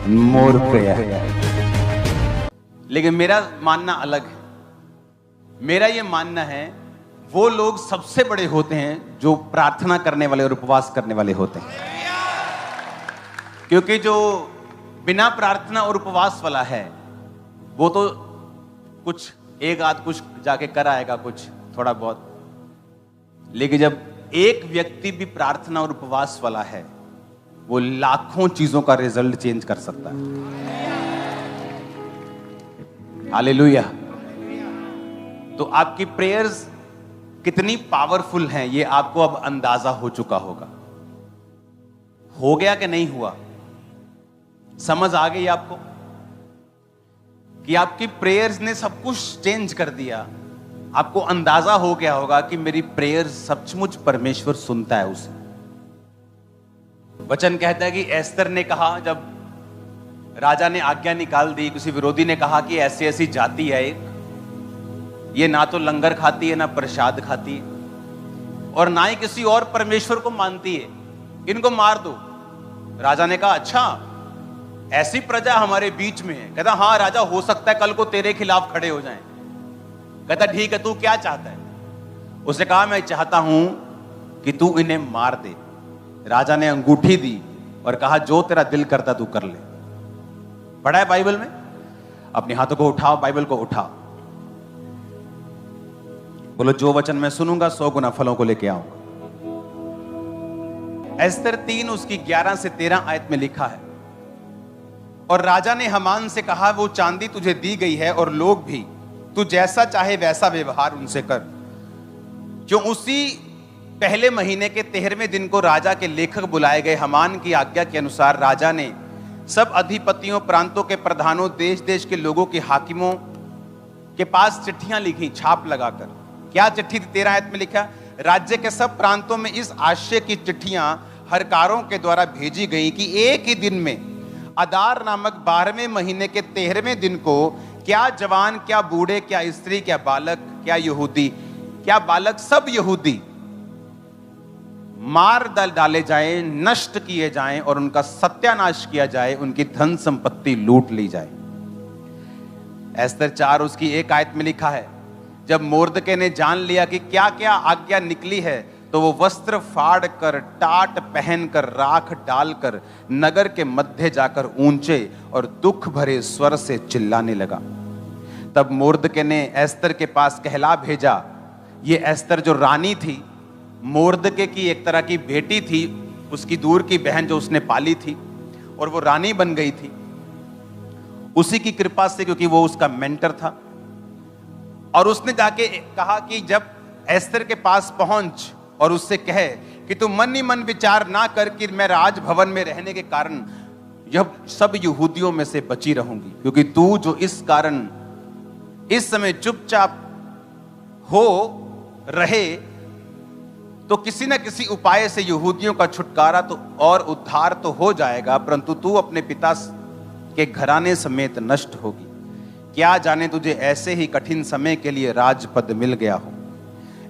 मोर prayer. लेकिन मेरा मानना अलग है। मेरा ये मानना है वो लोग सबसे बड़े होते हैं जो प्रार्थना करने वाले और उपवास करने वाले होते हैं, क्योंकि जो बिना प्रार्थना और उपवास वाला है वो तो कुछ एक आध कुछ जाके कर आएगा, कुछ थोड़ा बहुत। लेकिन जब एक व्यक्ति भी प्रार्थना और उपवास वाला है वो लाखों चीजों का रिजल्ट चेंज कर सकता है। हालेलुया। तो आपकी प्रेयर्स कितनी पावरफुल हैं ये आपको अब अंदाजा हो चुका होगा। हो गया कि नहीं हुआ? समझ आ गई आपको कि आपकी प्रेयर्स ने सब कुछ चेंज कर दिया। आपको अंदाजा हो गया होगा कि मेरी प्रेयर्स सचमुच परमेश्वर सुनता है उसे। वचन कहता है कि एस्तर ने कहा, जब राजा ने आज्ञा निकाल दी, किसी विरोधी ने कहा कि ऐसी ऐसी जाति है एक, ये ना तो लंगर खाती है ना प्रसाद खाती है और ना ही किसी और परमेश्वर को मानती है, इनको मार दो। राजा ने कहा अच्छा ऐसी प्रजा हमारे बीच में है। कहता हाँ राजा, हो सकता है कल को तेरे खिलाफ खड़े हो जाएं। कहता ठीक है, तू क्या चाहता है? उसने कहा मैं चाहता हूं कि तू इन्हें मार दे। राजा ने अंगूठी दी और कहा जो तेरा दिल करता तू कर ले। पढ़ा है बाइबल में? अपने हाथों को उठाओ, बाइबल को उठाओ, बोलो जो वचन मैं सुनूंगा 100 गुना फलों को लेके आऊंगा। एस्तर 3 उसकी 11 से 13 आयत में लिखा है, और राजा ने हमान से कहा वो चांदी तुझे दी गई है और लोग भी, तू जैसा चाहे वैसा व्यवहार उनसे कर। क्यों उसी पहले महीने के 13वें दिन को राजा के लेखक बुलाए गए। हमान की आज्ञा के अनुसार राजा ने सब अधिपतियों, प्रांतों के प्रधानों, देश देश के लोगों के हाकिमों के पास चिट्ठियां लिखी छाप लगाकर। क्या चिट्ठी थी? 13 आयत में लिखा, राज्य के सब प्रांतों में इस आशय की चिट्ठियां हरकारों के द्वारा भेजी गई कि एक ही दिन में अदार नामक 12वें महीने के 13वें दिन को क्या जवान, क्या बूढ़े, क्या स्त्री, क्या बालक, क्या यहूदी, क्या बालक, सब यहूदी मार डाले जाएं, नष्ट किए जाएं और उनका सत्यानाश किया जाए, उनकी धन संपत्ति लूट ली जाए। एस्तर 4 उसकी 1 आयत में लिखा है, जब मोर्दके ने जान लिया कि क्या क्या आज्ञा निकली है तो वो वस्त्र फाड़ कर, टाट पहनकर, राख डालकर नगर के मध्य जाकर ऊंचे और दुख भरे स्वर से चिल्लाने लगा। तब मोर्दके ने एस्तर के पास कहला भेजा। ये एस्तर जो रानी थी, मोर्दके की एक तरह की बेटी थी, उसकी दूर की बहन जो उसने पाली थी और वो रानी बन गई थी उसी की कृपा से, क्योंकि वो उसका मेंटर था। और उसने जाके कहा कि जब एस्तर के पास पहुंच और उससे कहे कि तू मन ही मन विचार ना कर कि मैं राजभवन में रहने के कारण यह सब यहूदियों में से बची रहूंगी, क्योंकि तू जो इस कारण इस समय चुपचाप हो रहे तो किसी न किसी उपाय से यहूदियों का छुटकारा तो और उद्धार तो हो जाएगा, परंतु तू अपने पिता के घराने समेत नष्ट होगी। क्या जाने तुझे ऐसे ही कठिन समय के लिए राजपद मिल गया हो।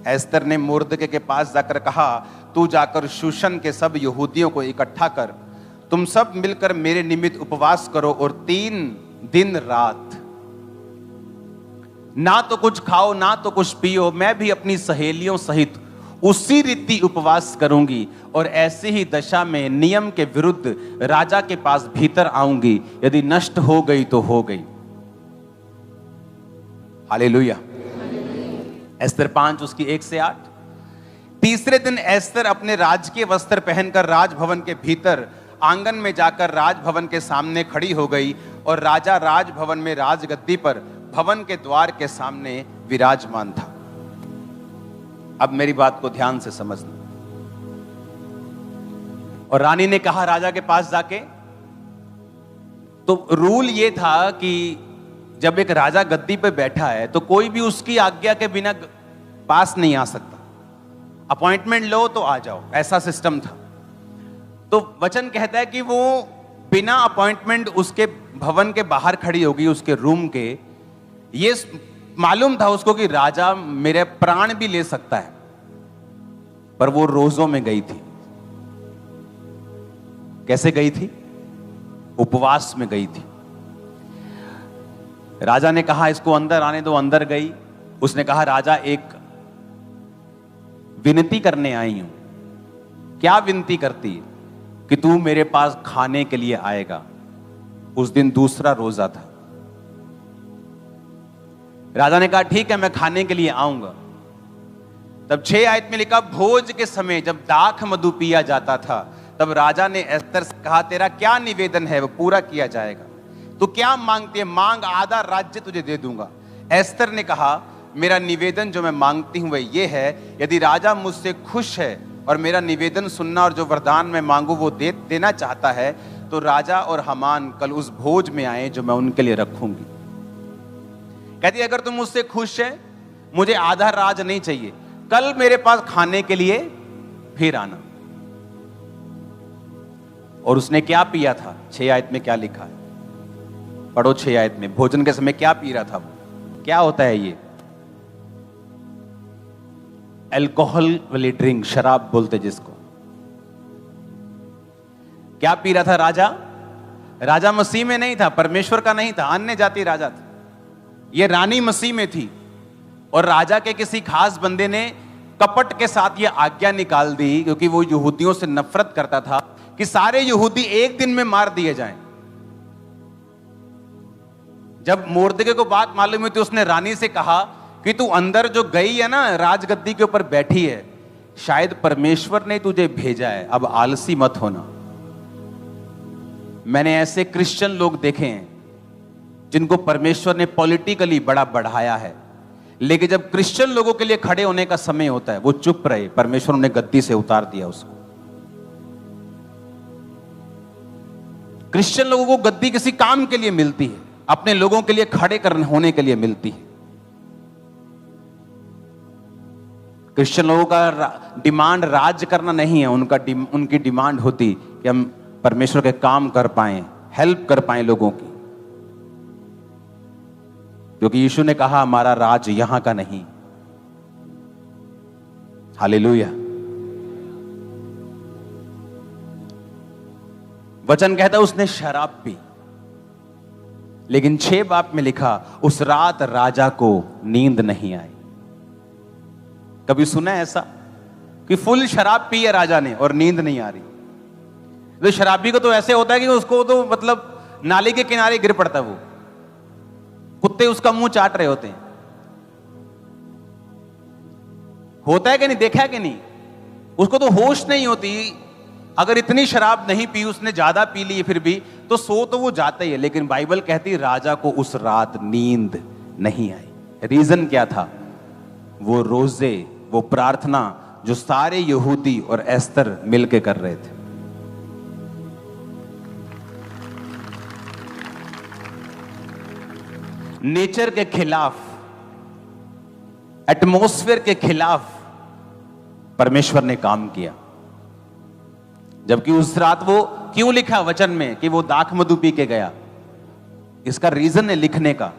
एस्तर ने मोर्दके के पास जाकर कहा, तू जाकर शूशन के सब यहूदियों को इकट्ठा कर, तुम सब मिलकर मेरे निमित्त उपवास करो और 3 दिन रात ना तो कुछ खाओ ना तो कुछ पियो। मैं भी अपनी सहेलियों सहित उसी रीति उपवास करूंगी और ऐसी ही दशा में नियम के विरुद्ध राजा के पास भीतर आऊंगी। यदि नष्ट हो गई तो हो गई। हालेलुया। एस्तर 5 उसकी 1 से 8। तीसरे दिन एस्तर अपने राजकीय वस्त्र पहनकर राजभवन के भीतर आंगन में जाकर राजभवन के सामने खड़ी हो गई और राजा राजभवन में राजगद्दी पर भवन के द्वार के सामने विराजमान था। अब मेरी बात को ध्यान से समझना। और रानी ने कहा राजा के पास जाके, तो रूल ये था कि जब एक राजा गद्दी पे बैठा है तो कोई भी उसकी आज्ञा के बिना पास नहीं आ सकता। अपॉइंटमेंट लो तो आ जाओ, ऐसा सिस्टम था। तो वचन कहता है कि वो बिना अपॉइंटमेंट उसके भवन के बाहर खड़ी होगी, उसके रूम के। ये मालूम था उसको कि राजा मेरे प्राण भी ले सकता है, पर वो रोजों में गई थी। कैसे गई थी? उपवास में गई थी। राजा ने कहा इसको अंदर आने दो, अंदर गई। उसने कहा राजा एक विनती करने आई हूं। क्या विनती करती है? कि तू मेरे पास खाने के लिए आएगा। उस दिन दूसरा रोजा था। राजा ने कहा ठीक है, मैं खाने के लिए आऊंगा। तब 6 आयत में लिखा, भोज के समय जब दाख मधु पिया जाता था, तब राजा ने एस्तर से कहा तेरा क्या निवेदन है वो पूरा किया जाएगा। तो क्या मांगती है? मांग, आधा राज्य तुझे दे दूंगा। एस्तर ने कहा मेरा निवेदन जो मैं मांगती हूं वह ये है, यदि राजा मुझसे खुश है और मेरा निवेदन सुनना और जो वरदान मैं मांगू वो देना चाहता है, तो राजा और हामान कल उस भोज में आए जो मैं उनके लिए रखूंगी। कहती अगर तुम मुझसे खुश है, मुझे आधा राज नहीं चाहिए, कल मेरे पास खाने के लिए फिर आना। और उसने क्या पिया था? 6 आयत में क्या लिखा है? पढ़ो 6 आयत में। भोजन के समय क्या पी रहा था? क्या होता है ये? अल्कोहल वाली ड्रिंक, शराब बोलते जिसको। क्या पी रहा था राजा? राजा मसीह में नहीं था, परमेश्वर का नहीं था, अन्य जाति राजा था। यह रानी मसीह में थी। और राजा के किसी खास बंदे ने कपट के साथ यह आज्ञा निकाल दी, क्योंकि वो यहूदियों से नफरत करता था, कि सारे यहूदी एक दिन में मार दिए जाएं। जब मोर्दके को बात मालूम हुई तो उसने रानी से कहा कि तू अंदर जो गई है ना, राजगद्दी के ऊपर बैठी है, शायद परमेश्वर ने तुझे भेजा है, अब आलसी मत होना। मैंने ऐसे क्रिश्चियन लोग देखे हैं जिनको परमेश्वर ने पॉलिटिकली बड़ा बढ़ाया है, लेकिन जब क्रिश्चियन लोगों के लिए खड़े होने का समय होता है वो चुप रहे। परमेश्वर ने गद्दी से उतार दिया उसको। क्रिश्चियन लोगों को गद्दी किसी काम के लिए मिलती है, अपने लोगों के लिए खड़े करने होने के लिए मिलती है। क्रिश्चियन लोगों का डिमांड राज करना नहीं है, उनकी डिमांड होती कि हम परमेश्वर के काम कर पाएं, हेल्प कर पाएं लोगों की। क्योंकि यीशु ने कहा हमारा राज यहां का नहीं। हालेलुया। वचन कहता है उसने शराब पी। लेकिन 6 बाब में लिखा उस रात राजा को नींद नहीं आई। कभी सुना है ऐसा कि फुल शराब पी है राजा ने और नींद नहीं आ रही? तो शराबी को तो ऐसे होता है कि उसको तो मतलब नाली के किनारे गिर पड़ता है, वो कुत्ते उसका मुंह चाट रहे होते हैं। होता है कि नहीं? देखा है कि नहीं? उसको तो होश नहीं होती। अगर इतनी शराब नहीं पी, उसने ज्यादा पी ली फिर भी, तो सो तो वो जाता ही है। लेकिन बाइबल कहती राजा को उस रात नींद नहीं आई। रीजन क्या था? वो रोजे, वो प्रार्थना जो सारे यहूदी और एस्तर मिलके कर रहे थे। नेचर के खिलाफ, एटमॉस्फेयर के खिलाफ परमेश्वर ने काम किया। जबकि उस रात वो क्यों लिखा वचन में कि वो दाख मधु पी के गया? इसका रीजन है लिखने का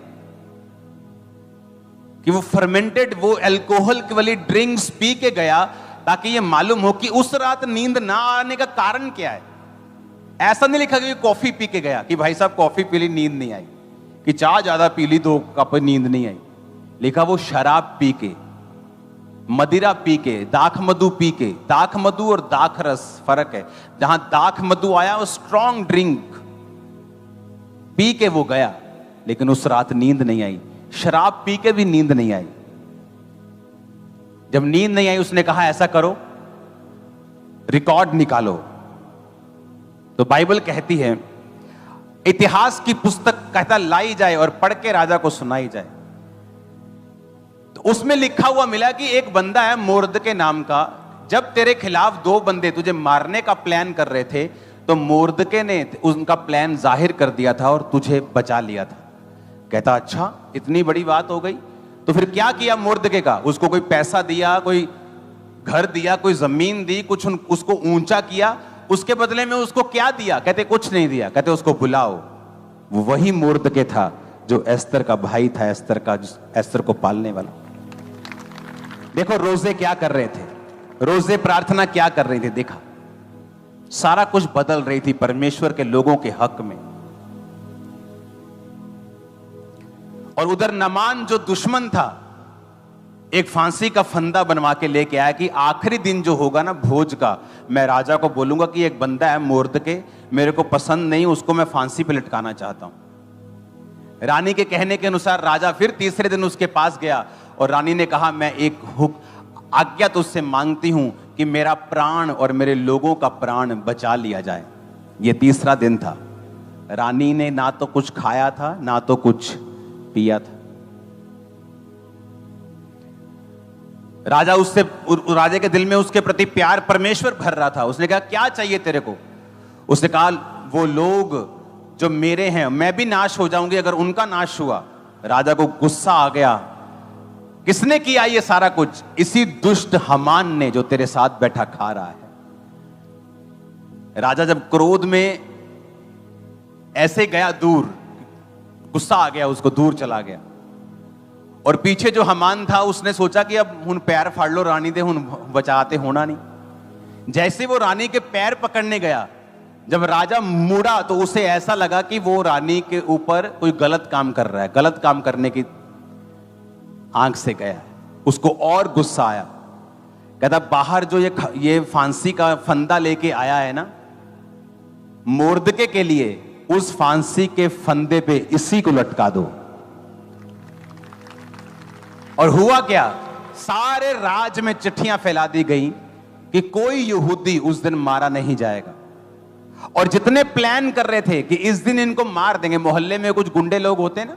कि वो फर्मेंटेड, वो अल्कोहल वाली ड्रिंक्स पी के गया, ताकि ये मालूम हो कि उस रात नींद ना आने का कारण क्या है। ऐसा नहीं लिखा कि कॉफी पी के गया कि भाई साहब कॉफी पी ली नींद नहीं आई, कि चाय ज्यादा पी ली 2 कप नींद नहीं आई। लिखा वो शराब पी के, मदिरा पी के, दाख मधु पी के। दाख मधु और दाख रस फर्क है। जहां दाख मधु आया वो स्ट्रॉन्ग ड्रिंक पी के वो गया, लेकिन उस रात नींद नहीं आई। शराब पी के भी नींद नहीं आई। जब नींद नहीं आई उसने कहा ऐसा करो, रिकॉर्ड निकालो। तो बाइबल कहती है, इतिहास की पुस्तक कहता लाई जाए और पढ़ के राजा को सुनाई जाए। तो उसमें लिखा हुआ मिला कि एक बंदा है मोर्दके नाम का, जब तेरे खिलाफ 2 बंदे तुझे मारने का प्लान कर रहे थे, तो मोर्दके ने उनका प्लान जाहिर कर दिया था और तुझे बचा लिया था। कहता अच्छा इतनी बड़ी बात हो गई। तो फिर क्या किया मोर्दके का? उसको कोई पैसा दिया, कोई घर दिया, कोई जमीन दी, कुछ उसको ऊंचा किया। उसके बदले में उसको क्या दिया? कहते कुछ नहीं दिया। कहते उसको बुलाओ। वो वही मोर्दके था जो एस्तर का भाई था, एस्तर को पालने वाला। देखो रोजे क्या कर रहे थे, रोजे प्रार्थना क्या कर रही थी। देखा सारा कुछ बदल रही थी परमेश्वर के लोगों के हक में। और उधर नमान जो दुश्मन था, एक फांसी का फंदा बनवा के लेके आया कि आखिरी दिन जो होगा ना भोज का, मैं राजा को बोलूंगा कि एक बंदा है मोर्दके, मेरे को पसंद नहीं, उसको मैं फांसी पे लटकाना चाहता हूं। रानी के कहने के अनुसार राजा फिर तीसरे दिन उसके पास गया और रानी ने कहा, मैं एक आज्ञा तुझसे मांगती हूं कि मेरा प्राण और मेरे लोगों का प्राण बचा लिया जाए। यह तीसरा दिन था। रानी ने ना तो कुछ खाया था ना तो कुछ पिया था। राजा के दिल में उसके प्रति प्यार परमेश्वर भर रहा था। उसने कहा, क्या चाहिए तेरे को? उसने कहा, वो लोग जो मेरे हैं, मैं भी नाश हो जाऊंगी अगर उनका नाश हुआ। राजा को गुस्सा आ गया, किसने किया ये सारा कुछ? इसी दुष्ट हामान ने जो तेरे साथ बैठा खा रहा है। राजा जब क्रोध में ऐसे गया दूर, गुस्सा आ गया उसको, दूर चला गया। और पीछे जो हमान था उसने सोचा कि अब हुन पैर फाड़ लो रानी दे, हुन बचाते होना नहीं। जैसे वो रानी के पैर पकड़ने गया, जब राजा मुड़ा तो उसे ऐसा लगा कि वो रानी के ऊपर कोई गलत काम कर रहा है, गलत काम करने की आंख से गया। उसको और गुस्सा आया। कहता, बाहर जो ये फांसी का फंदा लेके आया है ना, मोर्दके के लिए, उस फांसी के फंदे पे इसी को लटका दो। और हुआ क्या? सारे राज में चिट्ठियां फैला दी गई कि कोई यहूदी उस दिन मारा नहीं जाएगा। और जितने प्लान कर रहे थे कि इस दिन इनको मार देंगे, मोहल्ले में कुछ गुंडे लोग होते हैं ना,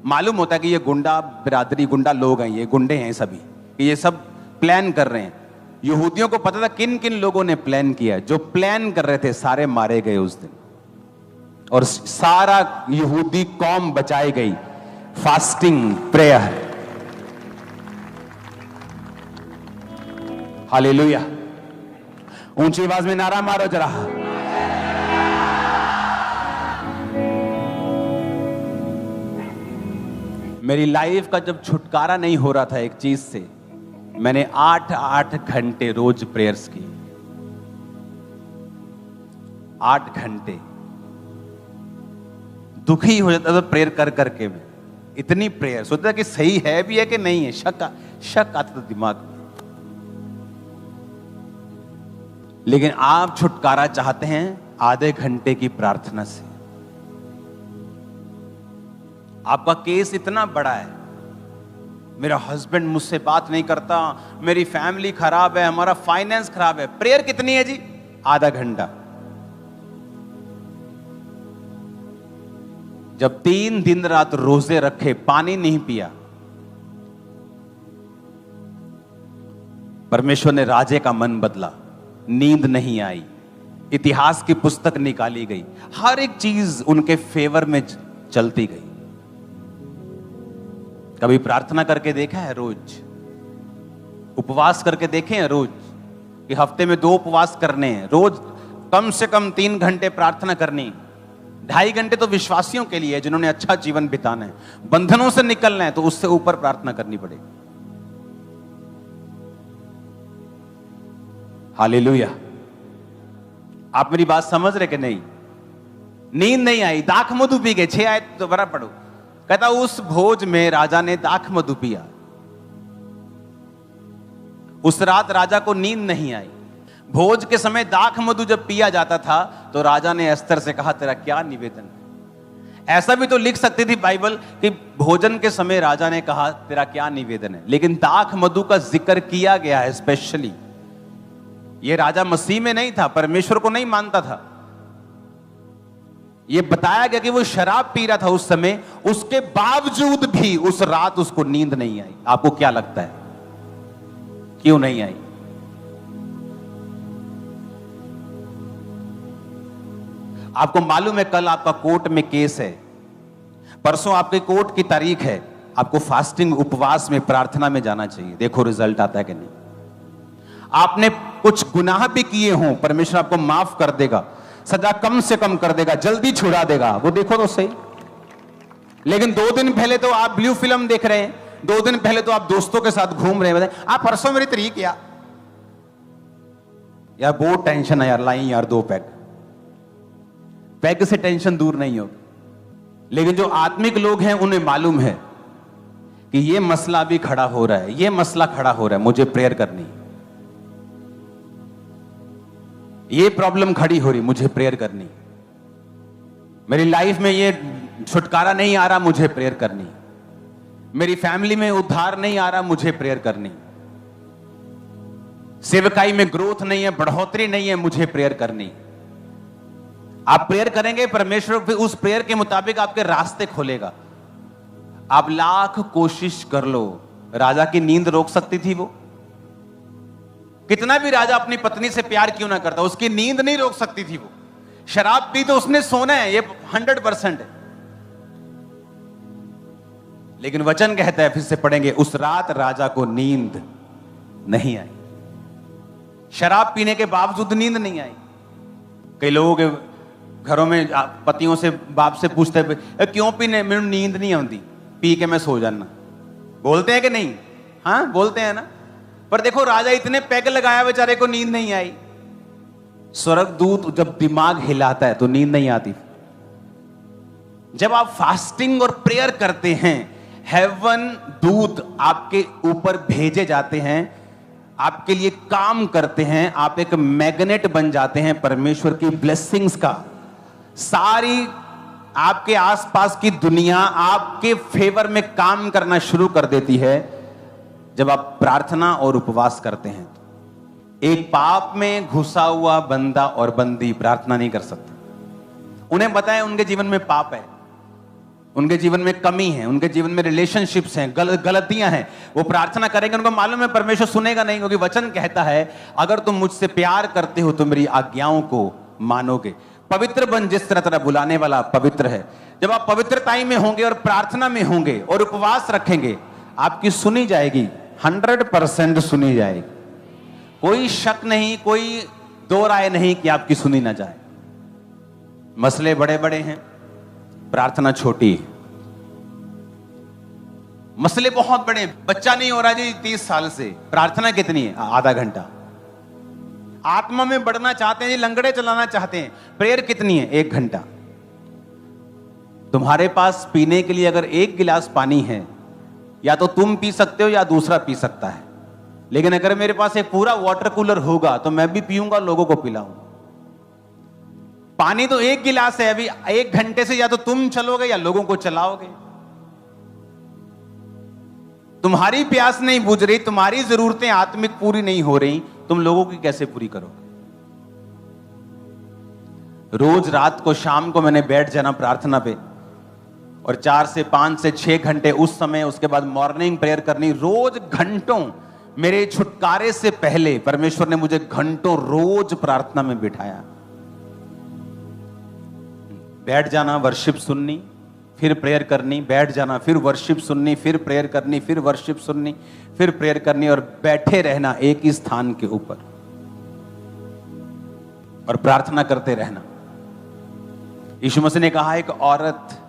मालूम होता है कि ये गुंडा बिरादरी, गुंडा लोग हैं, ये गुंडे हैं सभी, कि ये सब प्लान कर रहे हैं। यहूदियों को पता था किन किन लोगों ने प्लान किया। जो प्लान कर रहे थे सारे मारे गए उस दिन, और सारा यहूदी कौम बचाई गई। Fasting, prayer. हालेलुया। ऊंची आवाज में नारा मारो जरा। मेरी लाइफ का जब छुटकारा नहीं हो रहा था एक चीज से, मैंने 8 घंटे रोज प्रेयर्स की। 8 घंटे दुखी हो जाता था प्रेयर कर करके। मैं इतनी प्रेयर सोचता कि सही है भी है कि नहीं है, शक आता था दिमाग में। लेकिन आप छुटकारा चाहते हैं आधे घंटे की प्रार्थना से। आपका केस इतना बड़ा है, मेरा हस्बैंड मुझसे बात नहीं करता, मेरी फैमिली खराब है, हमारा फाइनेंस खराब है। प्रेयर कितनी है जी? आधा घंटा। जब 3 दिन रात रोजे रखे, पानी नहीं पिया, परमेश्वर ने राजे का मन बदला। नींद नहीं आई, इतिहास की पुस्तक निकाली गई, हर एक चीज उनके फेवर में चलती गई। कभी प्रार्थना करके देखा है? रोज उपवास करके देखे हैं? रोज कि हफ्ते में 2 उपवास करने हैं, रोज कम से कम 3 घंटे प्रार्थना करनी। 2.5 घंटे तो विश्वासियों के लिए है जिन्होंने अच्छा जीवन बिताना है, बंधनों से निकलना है, तो उससे ऊपर प्रार्थना करनी पड़ेगी। हालेलुया। आप मेरी बात समझ रहे कि नहीं? नींद नहीं आई, दाख मधु पी गए। 6 आयत दोबारा पढ़ो। कहता, उस भोज में राजा ने दाख मधु पिया। उस रात राजा को नींद नहीं आई। भोज के समय दाख मधु जब पिया जाता था तो राजा ने एस्तर से कहा, तेरा क्या निवेदन है? ऐसा भी तो लिख सकती थी बाइबल कि भोजन के समय राजा ने कहा, तेरा क्या निवेदन है, लेकिन दाख मधु का जिक्र किया गया है स्पेशली। ये राजा मसीह में नहीं था, परमेश्वर को नहीं मानता था। ये बताया गया कि वो शराब पी रहा था उस समय, उसके बावजूद भी उस रात उसको नींद नहीं आई। आपको क्या लगता है क्यों नहीं आई? आपको मालूम है कल आपका कोर्ट में केस है, परसों आपके कोर्ट की तारीख है। आपको फास्टिंग, उपवास में, प्रार्थना में जाना चाहिए। देखो रिजल्ट आता है कि नहीं। आपने कुछ गुनाह भी किए हों, परमेश्वर आपको माफ कर देगा, सजा कम से कम कर देगा, जल्दी छुड़ा देगा। वो देखो तो सही। लेकिन 2 दिन पहले तो आप ब्लू फिल्म देख रहे हैं, 2 दिन पहले तो आप दोस्तों के साथ घूम रहे हैं। आप परसों मेरी तारीख यार बहुत टेंशन है यार, लाई यार 2 पैग से टेंशन दूर नहीं होगी। लेकिन जो आत्मिक लोग हैं उन्हें मालूम है कि ये मसला भी खड़ा हो रहा है, ये मसला खड़ा हो रहा है, मुझे प्रेयर करनी, ये प्रॉब्लम खड़ी हो रही, मुझे प्रेयर करनी, मेरी लाइफ में ये छुटकारा नहीं आ रहा, मुझे प्रेयर करनी, मेरी फैमिली में उद्धार नहीं आ रहा, मुझे प्रेयर करनी, सेवकाई में ग्रोथ नहीं है, बढ़ोतरी नहीं है, मुझे प्रेयर करनी। आप प्रेयर करेंगे, परमेश्वर फिर उस प्रेयर के मुताबिक आपके रास्ते खोलेगा। आप लाख कोशिश कर लो, राजा की नींद रोक सकती थी वो? कितना भी राजा अपनी पत्नी से प्यार क्यों ना करता, उसकी नींद नहीं रोक सकती थी वो। शराब पी तो उसने सोना है, ये 100% है। लेकिन वचन कहता है, फिर से पढ़ेंगे, उस रात राजा को नींद नहीं आई। शराब पीने के बावजूद नींद नहीं आई। कई लोगों के घरों में पतियों से, बाप से पूछते हैं, क्यों पीने? मेरे नींद नहीं आती, पी के मैं सो जाना। बोलते हैं कि नहीं? हाँ बोलते हैं ना। पर देखो, राजा इतने पैग लगाया, बेचारे को नींद नहीं आई। स्वर्गदूत जब दिमाग हिलाता है तो नींद नहीं आती। जब आप फास्टिंग और प्रेयर करते हैं, हेवन दूत आपके ऊपर भेजे जाते हैं, आपके लिए काम करते हैं, आप एक मैग्नेट बन जाते हैं परमेश्वर की ब्लेसिंग्स का। सारी आपके आसपास की दुनिया आपके फेवर में काम करना शुरू कर देती है जब आप प्रार्थना और उपवास करते हैं। एक पाप में घुसा हुआ बंदा और बंदी प्रार्थना नहीं कर सकता। उन्हें पता है उनके जीवन में पाप है, उनके जीवन में कमी है, उनके जीवन में रिलेशनशिप्स हैं, गलतियां हैं। वो प्रार्थना करेंगे, उनको मालूम है परमेश्वर सुनेगा नहीं, क्योंकि वचन कहता है अगर तुम मुझसे प्यार करते हो तो मेरी आज्ञाओं को मानोगे। पवित्र बन जिस तरह तेरा बुलाने वाला पवित्र है। जब आप पवित्रताई में होंगे और प्रार्थना में होंगे और उपवास रखेंगे, आपकी सुनी जाएगी, 100% सुनी जाएगी। कोई शक नहीं, कोई दो राय नहीं कि आपकी सुनी ना जाए। मसले बड़े बड़े हैं, प्रार्थना छोटी है। मसले बहुत बड़े, बच्चा नहीं हो रहा जी 30 साल से, प्रार्थना कितनी है? आधा घंटा। आत्मा में बढ़ना चाहते हैं जी, लंगड़े चलाना चाहते हैं, प्रेयर कितनी है? 1 घंटा। तुम्हारे पास पीने के लिए अगर 1 गिलास पानी है, या तो तुम पी सकते हो या दूसरा पी सकता है। लेकिन अगर मेरे पास एक पूरा वाटर कूलर होगा तो मैं भी पीऊंगा, लोगों को पिलाऊंगा। पानी तो 1 गिलास है, अभी 1 घंटे से या तो तुम चलोगे या लोगों को चलाओगे। तुम्हारी प्यास नहीं बुझ रही, तुम्हारी जरूरतें आत्मिक पूरी नहीं हो रही, तुम लोगों की कैसे पूरी करोगे? रोज रात को, शाम को मैंने बैठ जाना प्रार्थना पे, और 4 से 5 से 6 घंटे उस समय, उसके बाद मॉर्निंग प्रेयर करनी। रोज घंटों, मेरे छुटकारे से पहले परमेश्वर ने मुझे घंटों रोज प्रार्थना में बिठाया। बैठ जाना, वर्शिप सुननी, फिर प्रेयर करनी, बैठ जाना, फिर वर्शिप सुननी, फिर प्रेयर करनी, फिर वर्शिप सुननी, फिर प्रेयर करनी, और बैठे रहना एक ही स्थान के ऊपर और प्रार्थना करते रहना। यीशु मसीह ने कहा, एक औरत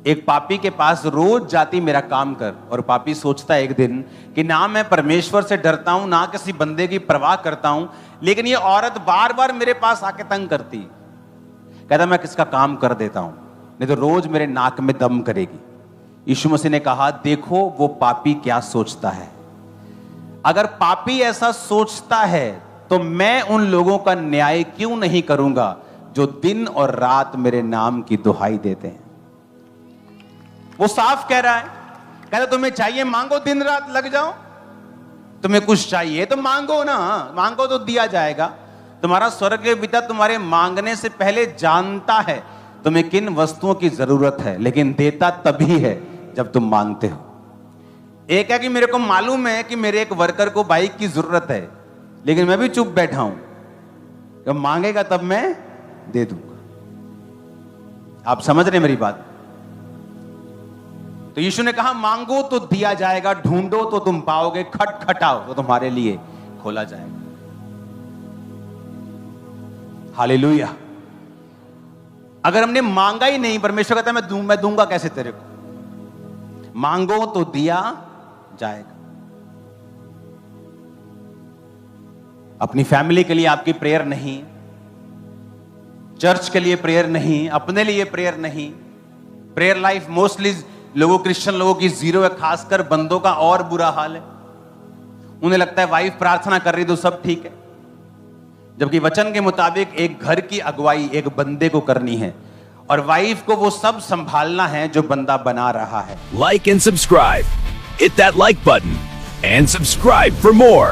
एक पापी के पास रोज जाती, मेरा काम कर। और पापी सोचता है एक दिन कि ना मैं परमेश्वर से डरता हूं, ना किसी बंदे की परवाह करता हूं, लेकिन ये औरत बार बार मेरे पास आके तंग करती। कहता मैं किसका काम कर देता हूं, नहीं तो रोज मेरे नाक में दम करेगी। यीशु मसीह ने कहा, देखो वो पापी क्या सोचता है। अगर पापी ऐसा सोचता है तो मैं उन लोगों का न्याय क्यों नहीं करूंगा जो दिन और रात मेरे नाम की दुहाई देते हैं। वो साफ कह रहा है, कहता तुम्हें चाहिए मांगो, दिन रात लग जाओ। तुम्हें कुछ चाहिए तो मांगो ना, मांगो तो दिया जाएगा। तुम्हारा स्वर्गीय पिता तुम्हारे मांगने से पहले जानता है तुम्हें किन वस्तुओं की जरूरत है, लेकिन देता तभी है जब तुम मांगते हो। एक है कि मेरे को मालूम है कि मेरे एक वर्कर को बाइक की जरूरत है, लेकिन मैं भी चुप बैठा हूं, जब मांगेगा तब मैं दे दूंगा। आप समझ रहे मेरी बात? तो यीशु ने कहा, मांगो तो दिया जाएगा, ढूंढो तो तुम पाओगे, खटखटाओ तो तुम्हारे लिए खोला जाएगा। हालेलुया। अगर हमने मांगा ही नहीं, परमेश्वर कहता है मैं दूंगा कैसे तेरे को? मांगो तो दिया जाएगा। अपनी फैमिली के लिए आपकी प्रेयर नहीं, चर्च के लिए प्रेयर नहीं, अपने लिए प्रेयर नहीं, प्रेयर लाइफ मोस्टली लोगों क्रिश्चियन लोगों की जीरो है, खासकर बंदों का और बुरा हाल है। उन्हें लगता है वाइफ प्रार्थना कर रही तो सब ठीक है, जबकि वचन के मुताबिक एक घर की अगुवाई एक बंदे को करनी है और वाइफ को वो सब संभालना है जो बंदा बना रहा है। Like and subscribe. Hit that like button and subscribe for more.